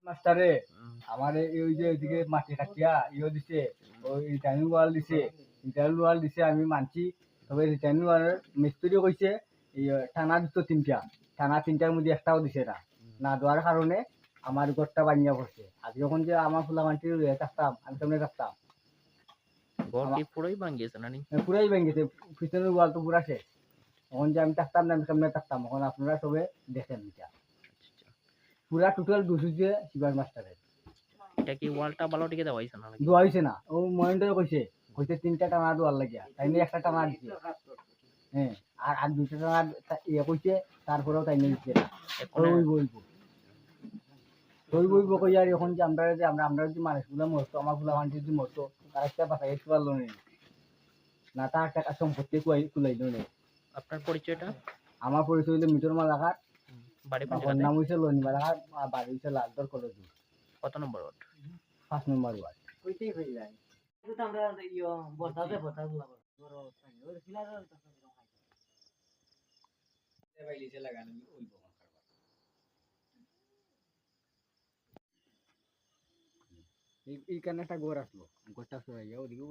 মাস্টারে আমার ওই যে ওইদিকে মাটি কাটিয়া দিছে, ওই রিটার্নিং ওয়াল দিছে, আমি মানছি। তবে রিটার্নিং ওয়ালের মিস্ত্রি কইছে টানা দিত তিনটার মধ্যে একটাও দিছে না। না দেওয়ার কারণে আমার ঘরটা বানিয়া পড়ছে। আর যখন যে আমার ফুলা মানটি থাকতাম, আমি সামনে থাকতাম, পুরাই ভাঙ্গিয়েছে না? পুরাই ভেঙেছে, পিছনের ওয়াল তো পুরা শেষ। তখন যে আমি থাকতাম না, আমি সামনে থাকতাম, এখন আপনারা সবে দেখেন এটা পুরা টোটাল দুশুছে শিবাস মাস্টারের। এটা কি ওয়ালটা ভালো টিকে দেওয়া হয়েছে না? দোয়া হয়েছে না, ও মহেন্দ্র কইছে তিনটা টানা দোয়ার লাগিয়া, তাই নিয়ে একটা টানা দিছে। হ্যাঁ, আর দুইটা টানা কইছে, তারপরেও তাই নিয়ে দিচ্ছে না। বইব কই আর এখন যে আমরা যদি মানুষগুলো মরতো, আমার গুলা মানুষ যদি মরতো, তার একটা বাসায় একটু পারলো না, তার টাকা সম্পত্তি কুলাইলো নেই। আপনার পরিচয়টা? আমার পরিচয় হইলো মিটর মালাঘাট, বাড়ি কোন আমার জায়গাতে? নাম হইছে লনি মালাঘাট, বাড়ি হইছে লালদর কলেজ। কত নম্বর ওয়ার্ড? 5 নম্বর ওয়ার্ড। কইতেই হই যায় কিন্তু আমরা বর্তাতে বর্তাগুলো বড় স্থানীয় ওই ফিলার বাইলিছে লাগানো ওই এইখানে একটা গোর আসলো, গোরটা সরাইয়া ওদিকে